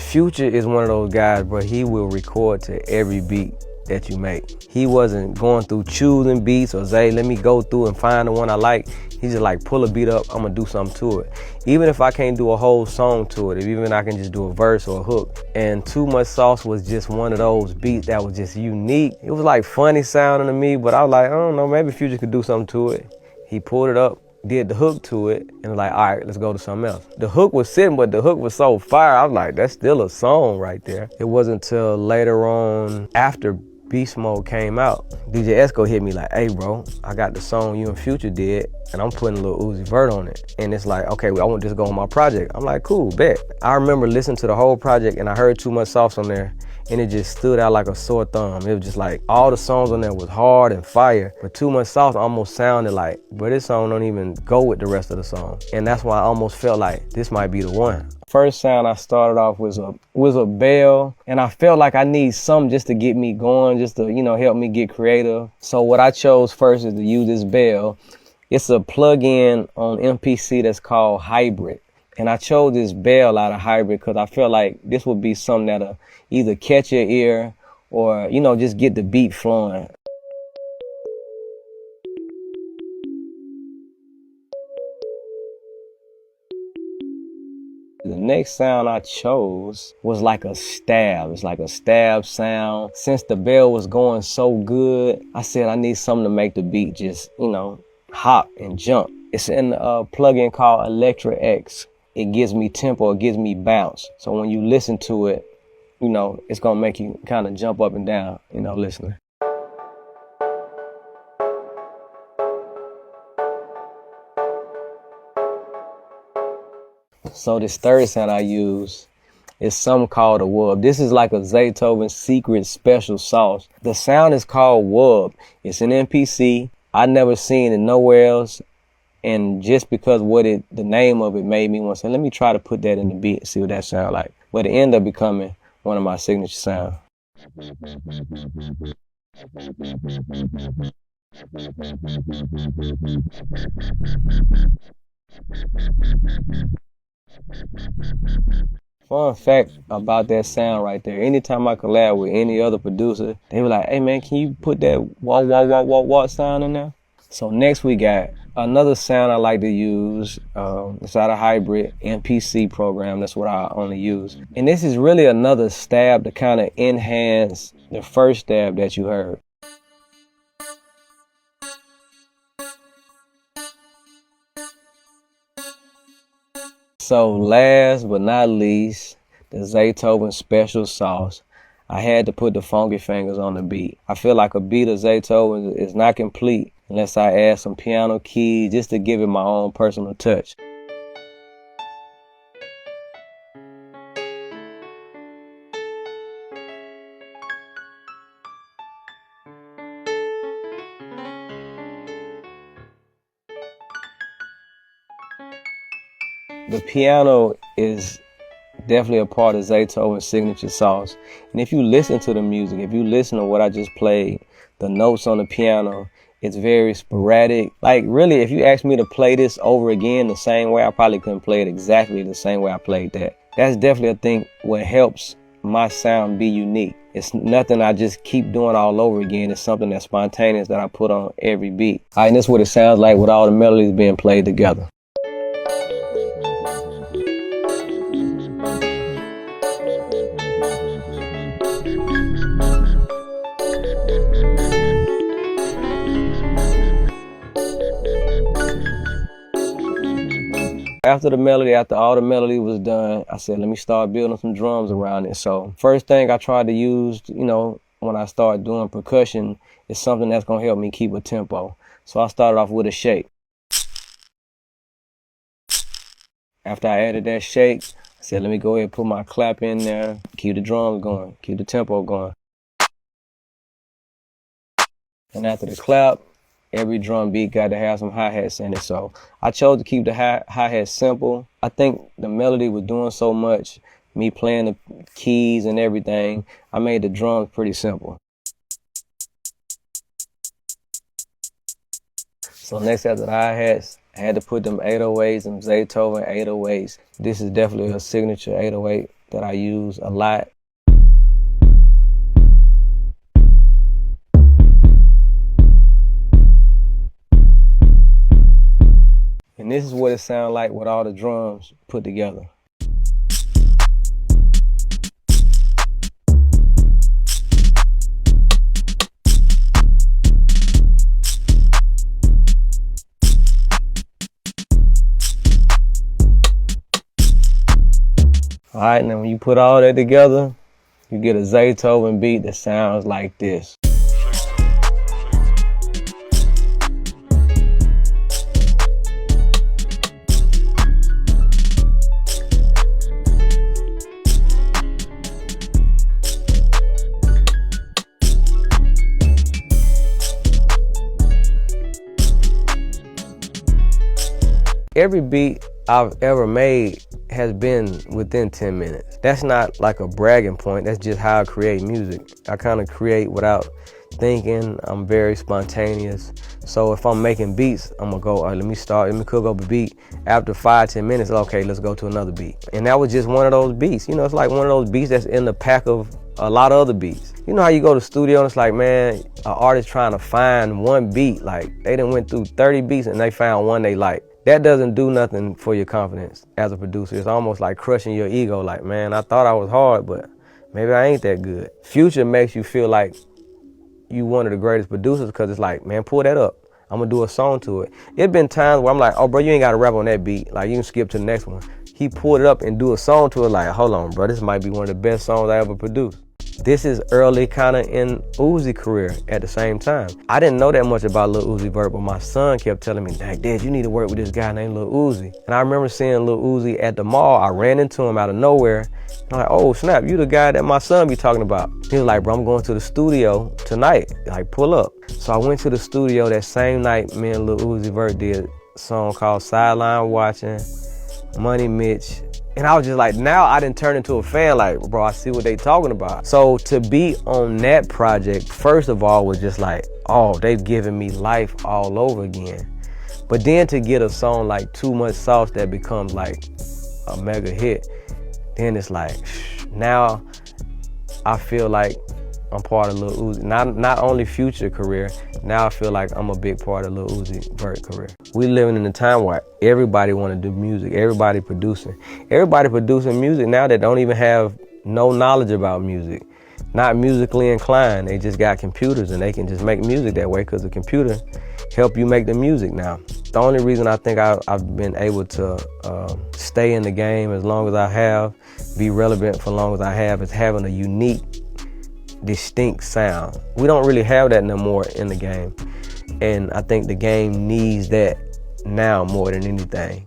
Future is one of those guys, bro, he will record to every beat that you make. He wasn't going through choosing beats or say, let me go through and find the one I like. He just like, pull a beat up, I'm gonna do something to it. Even if I can't do a whole song to it, if even I can just do a verse or a hook. And Too Much Sauce was just one of those beats that was just unique. It was like funny sounding to me, but I was like, I don't know, maybe Future could do something to it. He pulled it up, did the hook to it, and was like, all right, let's go to something else. The hook was sitting, but the hook was so fire, I was like, that's still a song right there. It wasn't until later on, after Beast Mode came out, DJ Esco hit me like, hey bro, I got the song you and Future did, and I'm putting a little Uzi Vert on it. And it's like, okay, well, I want this to go on my project. I'm like, cool, bet. I remember listening to the whole project, and I heard Too Much Sauce on there, and it just stood out like a sore thumb. It was just like, all the songs on there was hard and fire, but Too Much Sauce almost sounded like, but this song don't even go with the rest of the song. And that's why I almost felt like this might be the one. First sound I started off was a bell, and I felt like I need something just to get me going, just to, you know, help me get creative. So what I chose first is to use this bell. It's a plug-in on MPC that's called Hybrid. And I chose this bell out of Hybrid because I felt like this would be something that'll either catch your ear or, you know, just get the beat flowing. The next sound I chose was like a stab. It's like a stab sound. Since the bell was going so good, I said I need something to make the beat just, you know, hop and jump. It's in a plugin called Electra X. It gives me tempo, it gives me bounce. So when you listen to it, you know, it's gonna make you kind of jump up and down, you know, listening. So this third sound I use is something called a wub. This is like a Zaytoven secret special sauce. The sound is called wub. It's an MPC. I never seen it nowhere else. And just because the name of it made me want to say, let me try to put that in the beat and see what that sound like. But it ended up becoming one of my signature sounds. Fun fact about that sound right there, anytime I collab with any other producer, they were like, hey man, can you put that wah wah wah wah wah sound in there? So next we got another sound I like to use. It's out of Hybrid MPC program. That's what I only use. And this is really another stab to kind of enhance the first stab that you heard. So last but not least, the Zaytoven special sauce. I had to put the funky fingers on the beat. I feel like a beat of Zaytoven is not complete unless I add some piano keys just to give it my own personal touch. The piano is definitely a part of Zaytoven's signature sauce. And if you listen to the music, if you listen to what I just played, the notes on the piano, it's very sporadic. Like really, if you asked me to play this over again the same way, I probably couldn't play it exactly the same way I played that. That's definitely, I think, what helps my sound be unique. It's nothing I just keep doing all over again. It's something that's spontaneous that I put on every beat. All right, and this is what it sounds like with all the melodies being played together. After all the melody was done, I said, let me start building some drums around it. So first thing I tried to use, you know, when I started doing percussion is something that's going to help me keep a tempo. So I started off with a shake. After I added that shake, I said, let me go ahead and put my clap in there, keep the drums going, keep the tempo going. And after the clap, every drum beat got to have some hi-hats in it. So I chose to keep the hi-hats simple. I think the melody was doing so much, me playing the keys and everything, I made the drums pretty simple. So next after the hi-hats, I had to put them 808s, them Zaytoven 808s. This is definitely a signature 808 that I use a lot. And this is what it sounds like with all the drums put together. All right, now when you put all that together, you get a Zaytoven beat that sounds like this. Every beat I've ever made has been within 10 minutes. That's not like a bragging point, that's just how I create music. I kind of create without thinking. I'm very spontaneous. So if I'm making beats, I'm gonna go, all right, let me cook up a beat. After 5-10 minutes, okay, let's go to another beat. And that was just one of those beats. You know, it's like one of those beats that's in the pack of a lot of other beats. You know how you go to the studio and it's like, man, an artist trying to find one beat, like they done went through 30 beats and they found one they like. That doesn't do nothing for your confidence as a producer. It's almost like crushing your ego, like, man, I thought I was hard, but maybe I ain't that good. Future makes you feel like you one of the greatest producers because it's like, man, pull that up. I'm gonna do a song to it. It's been times where I'm like, oh, bro, you ain't gotta rap on that beat. Like, you can skip to the next one. He pulled it up and do a song to it, like, hold on, bro, this might be one of the best songs I ever produced. This is early kind of in Uzi's career at the same time. I didn't know that much about Lil Uzi Vert, but my son kept telling me, Dad, you need to work with this guy named Lil Uzi. And I remember seeing Lil Uzi at the mall. I ran into him out of nowhere. I'm like, oh, snap, you the guy that my son be talking about. He was like, bro, I'm going to the studio tonight. Like, pull up. So I went to the studio that same night. Me and Lil Uzi Vert did a song called Sideline Watching, Money Mitch. And I was just like, now I didn't turn into a fan, like, bro, I see what they talking about. So to be on that project, first of all, was just like, oh, they've given me life all over again. But then to get a song like Too Much Sauce that becomes like a mega hit, then it's like, now I feel like I'm part of Lil Uzi. Not only Future career, now I feel like I'm a big part of Lil Uzi Vert career. We living in a time where everybody want to do music, everybody producing music now that don't even have no knowledge about music, not musically inclined. They just got computers and they can just make music that way because the computer help you make the music now. The only reason I think I've been able to stay in the game as long as I have, be relevant for as long as I have, is having a unique, distinct sound. We don't really have that no more in the game. And I think the game needs that now more than anything.